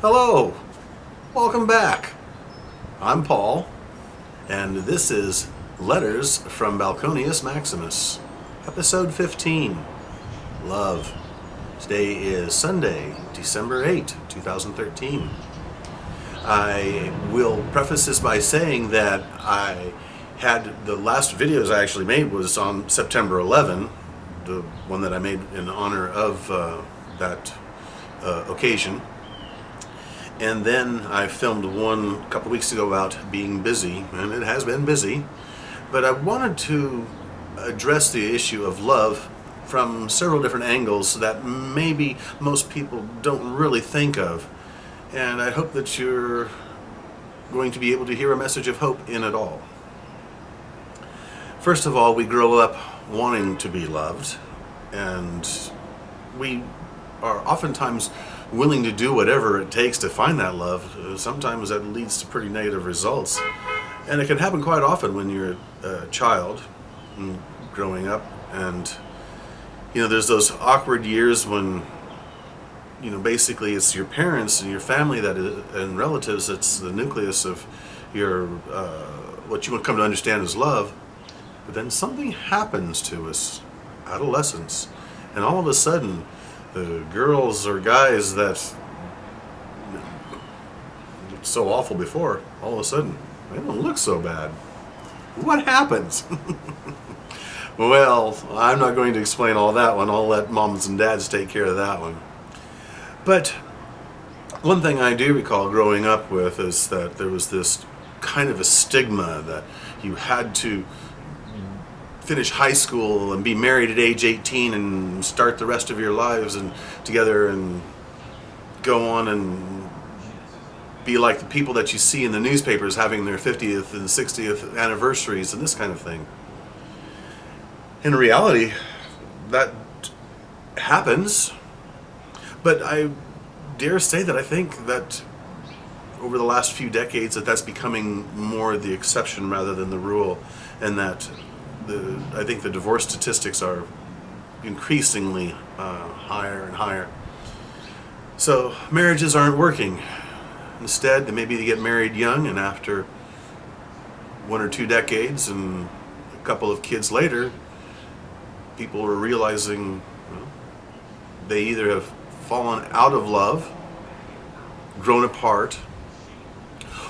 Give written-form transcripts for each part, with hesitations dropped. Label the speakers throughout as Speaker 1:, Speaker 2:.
Speaker 1: Hello, welcome back. I'm Paul, and this is Letters from Balconius Maximus, episode 15, Love. Today is Sunday, December 8, 2013. I will preface this by saying that the last videos I actually made was on September 11, the one that I made in honor of that occasion. And then I filmed one a couple weeks ago about being busy, and it has been busy. But I wanted to address the issue of love from several different angles that maybe most people don't really think of. And I hope that you're going to be able to hear a message of hope in it all. First of all, we grow up wanting to be loved, and we are oftentimes willing to do whatever it takes to find that love. Sometimes that leads to pretty negative results. And it can happen quite often when you're a child growing up, and there's those awkward years when basically it's your parents and your family and relatives that's the nucleus of your what you would come to understand as love. But then something happens to us, adolescence, and all of a sudden the girls or guys that looked so awful before, all of a sudden they don't look so bad. What happens? Well, I'm not going to explain all that one. I'll let moms and dads take care of that one. But one thing I do recall growing up with is that there was this kind of a stigma that you had to finish high school and be married at age 18 and start the rest of your lives and together and go on and be like the people that you see in the newspapers having their 50th and 60th anniversaries and this kind of thing. In reality, that happens, but I dare say that I think that over the last few decades that's becoming more the exception rather than the rule, and that I think the divorce statistics are increasingly higher and higher. So marriages aren't working. Instead, maybe they get married young, and after 1 or 2 decades and a couple of kids later, people are realizing they either have fallen out of love, grown apart,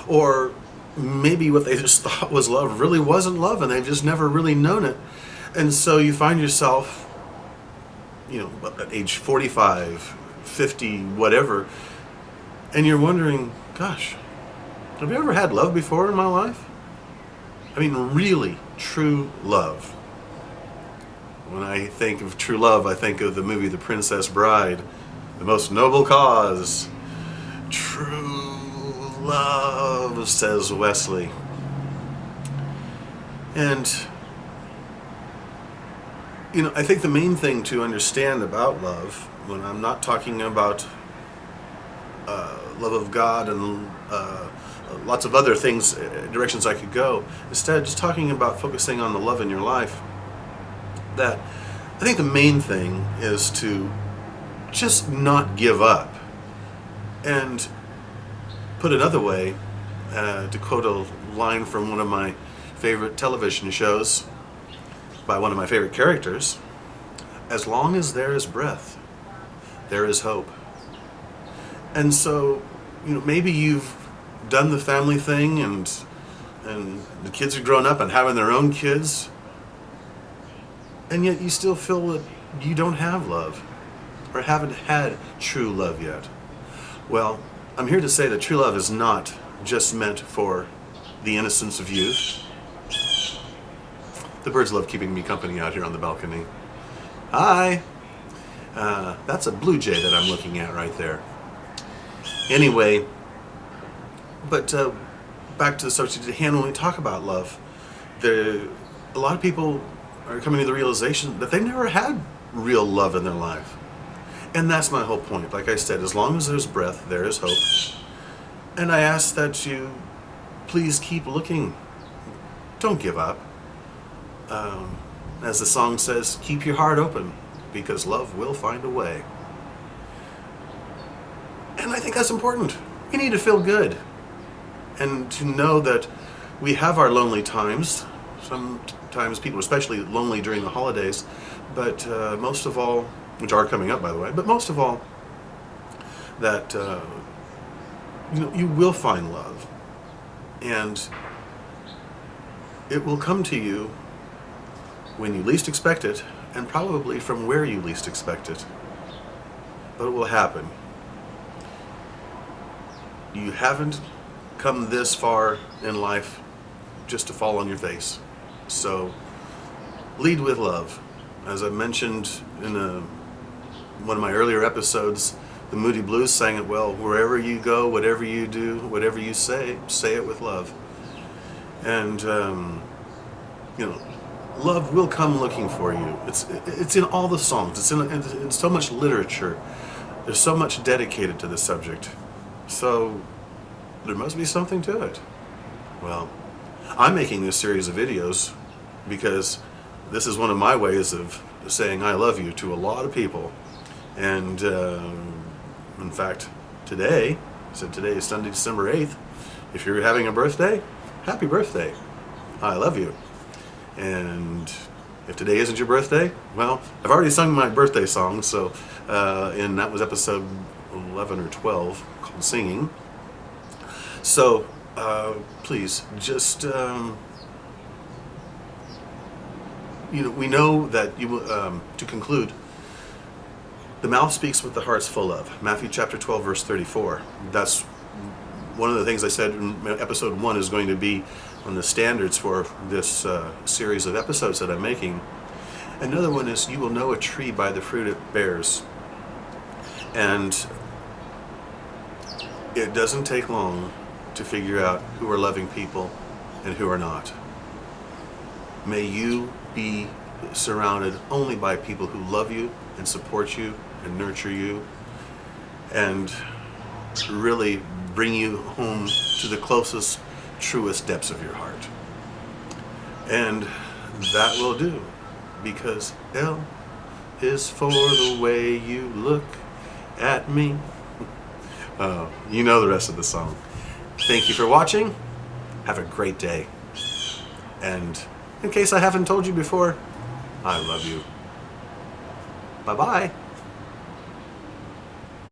Speaker 1: or maybe what they just thought was love really wasn't love, and they've just never really known it. And so you find yourself, at age 45, 50, whatever, and you're wondering, gosh, have I ever had love before in my life? I mean, really, true love. When I think of true love, I think of the movie The Princess Bride, the most noble cause, true love, says Wesley. And I think the main thing to understand about love, when I'm not talking about love of God and lots of other things, directions I could go, instead just talking about focusing on the love in your life, that I think the main thing is to just not give up. And put another way, to quote a line from one of my favorite television shows by one of my favorite characters, as long as there is breath, there is hope. And so, maybe you've done the family thing and the kids are grown up and having their own kids, and yet you still feel that you don't have love or haven't had true love yet. Well, I'm here to say that true love is not just meant for the innocence of youth. The birds love keeping me company out here on the balcony. Hi! That's a blue jay that I'm looking at right there. Anyway, but back to the subject at hand. When we talk about love, a lot of people are coming to the realization that they never had real love in their life. And that's my whole point. Like I said, as long as there's breath, there is hope. And I ask that you please keep looking. Don't give up. As the song says, keep your heart open, because love will find a way. And I think that's important. We need to feel good. And to know that we have our lonely times. Sometimes people are especially lonely during the holidays. But most of all, which are coming up by the way, but most of all, that you will find love. And it will come to you when you least expect it, and probably from where you least expect it. But it will happen. You haven't come this far in life just to fall on your face. So lead with love. As I mentioned in one of my earlier episodes, the Moody Blues sang it well. Wherever you go, whatever you do, whatever you say it with love. And love will come looking for you. It's in all the songs. It's in so much literature. There's so much dedicated to the subject. So there must be something to it. Well, I'm making this series of videos because this is one of my ways of saying I love you to a lot of people. And in fact, today is Sunday, December 8th. If you're having a birthday, happy birthday. I love you. And if today isn't your birthday, well, I've already sung my birthday song, so and that was episode 11 or 12 called Singing. So please just we know that you to conclude, the mouth speaks what the heart's full of. Matthew chapter 12 verse 34. That's one of the things I said in episode 1 is going to be on the standards for this series of episodes that I'm making. Another one is, you will know a tree by the fruit it bears. And it doesn't take long to figure out who are loving people and who are not. May you be surrounded only by people who love you and support you and nurture you and really bring you home to the closest, truest depths of your heart. And that will do, because L is for the way you look at me. You know the rest of the song. Thank you for watching. Have a great day. And in case I haven't told you before, I love you. Bye-bye.